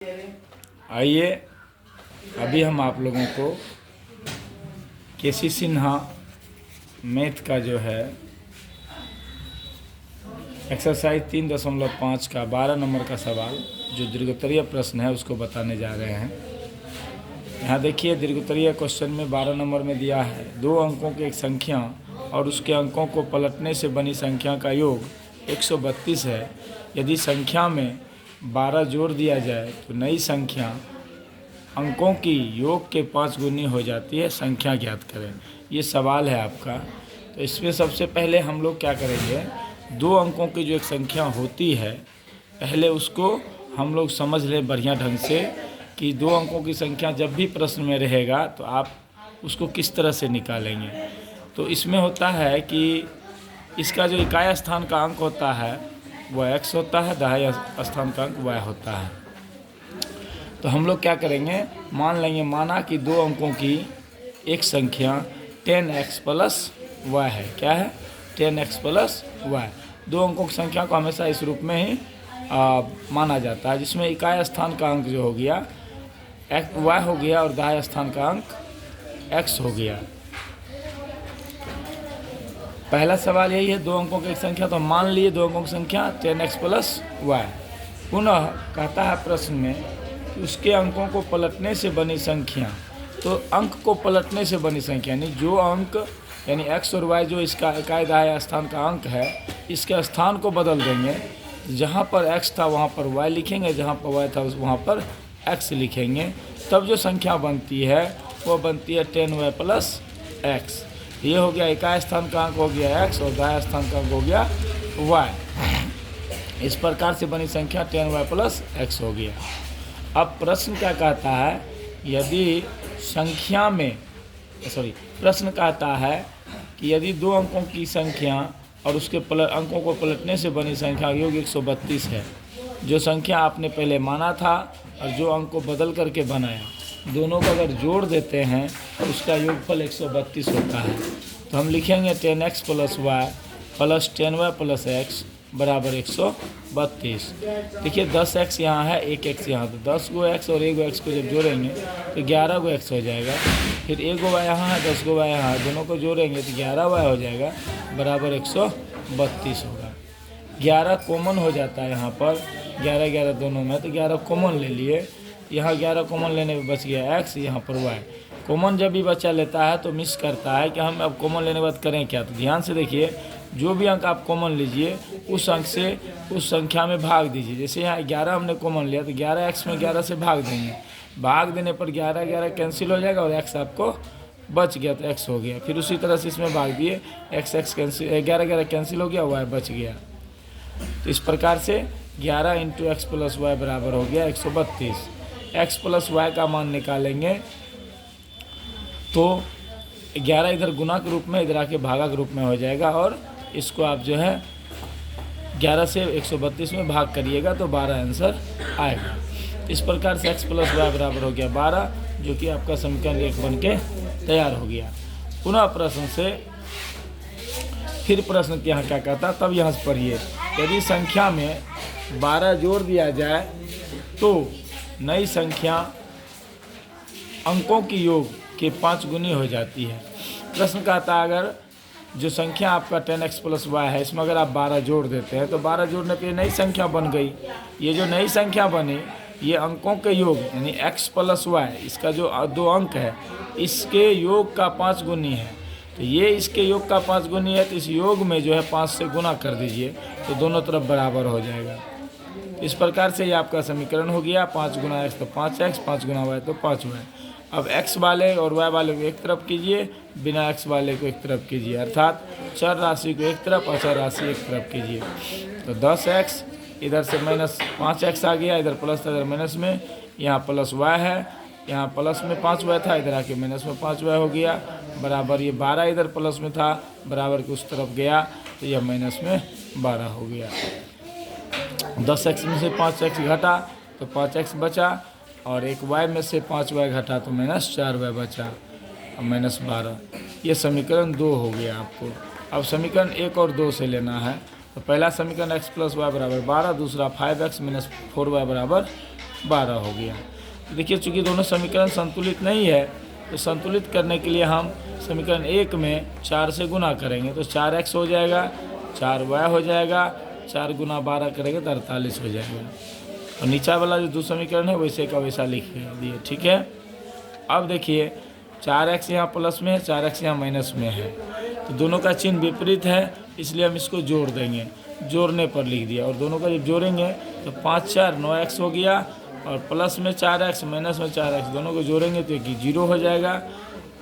आइए अभी हम आप लोगों को केसी सिन्हा मैथ का जो है एक्सरसाइज 3.5 का 12 नंबर का सवाल जो दीर्घोत्तरीय प्रश्न है उसको बताने जा रहे हैं। यहाँ देखिए दीर्घोत्तरीय क्वेश्चन में 12 नंबर में दिया है 2 अंकों की एक संख्या और उसके अंकों को पलटने से बनी संख्या का योग 132 है। यदि संख्या में 12 जोड़ दिया जाए तो नई संख्या अंकों की योग के 5 गुनी हो जाती है, संख्या ज्ञात करें। ये सवाल है आपका। तो इसमें सबसे पहले हम लोग क्या करेंगे, 2 अंकों की जो एक संख्या होती है पहले उसको हम लोग समझ लें बढ़िया ढंग से कि 2 अंकों की संख्या जब भी प्रश्न में रहेगा तो आप उसको किस तरह से निकालेंगे। तो इसमें होता है कि इसका जो इकाई स्थान का अंक होता है वह x होता है, दहाई स्थान का अंक y होता है। तो हम लोग क्या करेंगे, मान लेंगे माना कि 2 अंकों की एक संख्या 10x प्लस y है। क्या है? 10x plus y। 2 अंकों की संख्या को हमेशा इस रूप में ही माना जाता है, जिसमें इकाई स्थान का अंक जो हो गया y हो गया और दहाई स्थान का अंक x हो गया। पहला सवाल यही है, 2 अंकों की एक संख्या, तो मान लिए 2 अंकों की संख्या 10x प्लस y। पुनः कहता है प्रश्न में कि उसके अंकों को पलटने से बनी संख्या। तो अंक को पलटने से बनी संख्या यानी जो अंक यानी x और y जो इसका इकाई दहाई स्थान का अंक है, इसके स्थान को बदल देंगे। जहाँ पर x था वहाँ पर y लिखेंगे, जहाँ पर y था वहाँ पर x लिखेंगे। तब जो संख्या बनती है वो बनती है 10y प्लस x। ये हो गया इकाई स्थान का अंक हो गया x और दहाई स्थान का अंक हो गया y। इस प्रकार से बनी संख्या 10y प्लस x हो गया। अब प्रश्न क्या कहता है, यदि संख्या में प्रश्न कहता है कि यदि 2 अंकों की संख्या और उसके अंकों को पलटने से बनी संख्या योग 132 है। जो संख्या आपने पहले माना था और जो अंक को बदल करके बनाया, दोनों को अगर जोड़ देते हैं तो उसका योगफल 132 होता है। तो हम लिखेंगे 10x plus y plus 10y plus x बराबर 132। देखिए 10x यहाँ है, 1x यहाँ, तो 10 गो x और 1 गो x को जब जोड़ेंगे तो 11 गो x हो जाएगा। फिर 1 गो y यहाँ है, 10 गो y यहाँ है, दोनों को जोड़ेंगे तो 11y हो जाएगा बराबर 132 होगा। 11 कॉमन हो जाता है यहाँ पर, 11 11 दोनों में, तो 11 कॉमन ले लिए। यहाँ 11 कॉमन लेने में बच गया x, यहाँ पर y। कॉमन जब भी बच्चा लेता है तो मिस करता है कि हम अब कॉमन लेने के बाद करें क्या। तो ध्यान से देखिए, जो भी अंक आप कॉमन लीजिए उस अंक से उस संख्या में भाग दीजिए। जैसे यहाँ 11 हमने कॉमन लिया तो 11x में 11 से भाग देंगे। भाग देने पर 11 11 कैंसिल हो जाएगा और x आपको बच गया तो x हो गया। फिर उसी तरह से इसमें भाग दिए, x कैंसिल, 11 11 कैंसिल हो गया, y बच गया। तो इस प्रकार से 11 × x प्लस y बराबर हो गया 132। x प्लस y का मान निकालेंगे तो 11 इधर गुना के रूप में, इधर आके भागा के रूप में हो जाएगा और इसको आप जो है 11 से 132 में भाग करिएगा तो 12 आंसर आएगा। इस प्रकार से x प्लस y बराबर हो गया 12, जो कि आपका समीकरण 1 बन के तैयार हो गया। पुनः प्रश्न से फिर प्रश्न यहाँ क्या कहता, तब यहाँ से पढ़िए, यदि संख्या में 12 जोड़ दिया जाए तो नई संख्या अंकों की योग के 5 गुनी हो जाती है। प्रश्न कहता है अगर जो संख्या आपका 10x प्लस y है, इसमें अगर आप 12 जोड़ देते हैं तो 12 जोड़ने पे नई संख्या बन गई। ये जो नई संख्या बनी ये अंकों के योग यानी x प्लस y, इसका जो 2 अंक है इसके योग का 5 गुनी है। तो ये इसके योग का 5 गुनी है, तो इस योग में जो है 5 से गुना कर दीजिए तो दोनों तरफ बराबर हो जाएगा। इस प्रकार से ये आपका समीकरण हो गया। 5 गुना x तो 5x, 5 गुना y तो 5y। अब x वाले और y वाले को एक तरफ कीजिए, बिना x वाले को एक तरफ कीजिए, अर्थात चर राशि को एक तरफ और चर राशि एक तरफ कीजिए। तो 10x इधर से माइनस 5x आ गया, इधर प्लस था इधर माइनस में, यहाँ प्लस y है, यहाँ प्लस में 5y था, इधर आके माइनस में 5y हो गया बराबर ये 12 इधर प्लस में था, बराबर के उस तरफ गया तो यह माइनस में 12 हो गया। 10x में से 5x घटा तो 5x बचा और एक y में से 5y घटा तो माइनस 4y बचा और माइनस 12। ये समीकरण 2 हो गया आपको। अब समीकरण 1 और 2 से लेना है। तो पहला समीकरण x प्लस y बराबर 12, दूसरा 5x माइनस 4y बराबर 12 हो गया। देखिए चूँकि दोनों समीकरण संतुलित नहीं है, तो संतुलित करने के लिए हम समीकरण 1 में 4 से गुना करेंगे तो 4x हो जाएगा, 4y हो जाएगा, 4 गुना 12 करेंगे तो 48 हो जाएगा। और नीचा वाला जो दूसरा समीकरण है वैसे का वैसा लिख दिए, ठीक है। अब देखिए 4x यहाँ प्लस में है, 4x यहाँ माइनस में है, तो दोनों का चिन्ह विपरीत है, इसलिए हम इसको जोड़ देंगे। जोड़ने पर लिख दिया, और दोनों का जब जोड़ेंगे तो 5 4 9x हो गया, और प्लस में 4x माइनस में 4x दोनों को जोड़ेंगे तो ये 0 हो जाएगा,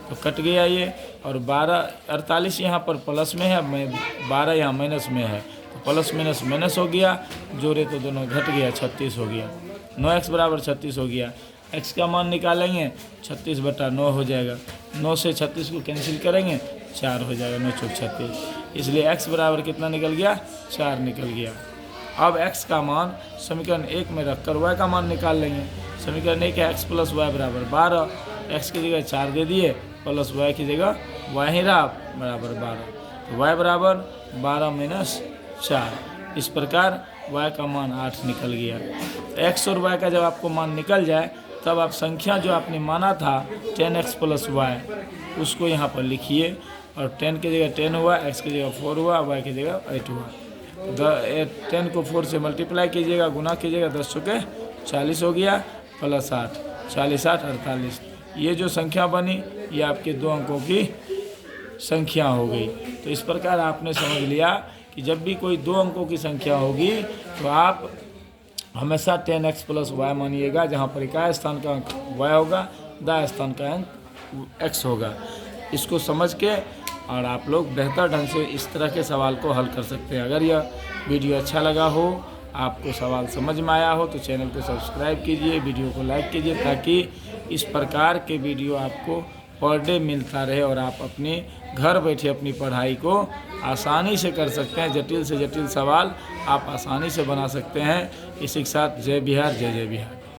तो कट गया ये। और 48 यहाँ पर प्लस में है, 12 यहाँ माइनस में है, तो प्लस माइनस माइनस हो गया, जोड़े तो दोनों घट गया, 36 हो गया। 9x बराबर 36 हो गया। x का मान निकालेंगे 36/9 हो जाएगा। 9 से 36 को कैंसिल करेंगे 4 हो जाएगा, 9 चौक 36, इसलिए x बराबर कितना निकल गया, 4 निकल गया। अब x का मान समीकरण 1 में रखकर y का मान निकाल लेंगे। समीकरण 1 है x + y बराबर 12, x की जगह 4 दे दिए, प्लस y की जगह y ही रहा बराबर 12, तो y बराबर 12 - 4। इस प्रकार y का मान 8 निकल गया। तो x और y का जब आपको मान निकल जाए तब आप संख्या जो आपने माना था 10x + y उसको यहाँ पर लिखिए, और 10 की जगह 10 हुआ, x की जगह 4 हुआ, y की जगह 8 हुआ। 10 को 4 से मल्टीप्लाई कीजिएगा, गुना कीजिएगा, 10 चौके 40 हो गया, प्लस 8 40 8 48। ये जो संख्या बनी ये आपके 2 अंकों की संख्या हो गई। तो इस प्रकार आपने समझ लिया कि जब भी कोई 2 अंकों की संख्या होगी तो आप हमेशा 10x + y मानिएगा, जहाँ पर इकाई स्थान का अंक y होगा, दाएं स्थान का अंक x होगा। इसको समझ के और आप लोग बेहतर ढंग से इस तरह के सवाल को हल कर सकते हैं। अगर यह वीडियो अच्छा लगा हो, आपको सवाल समझ में आया हो, तो चैनल को सब्सक्राइब कीजिए, वीडियो को लाइक कीजिए, ताकि इस प्रकार के वीडियो आपको पर डे मिलता रहे और आप अपने घर बैठे अपनी पढ़ाई को आसानी से कर सकते हैं। जटिल से जटिल सवाल आप आसानी से बना सकते हैं। इसी के साथ जय बिहार, जय जय बिहार।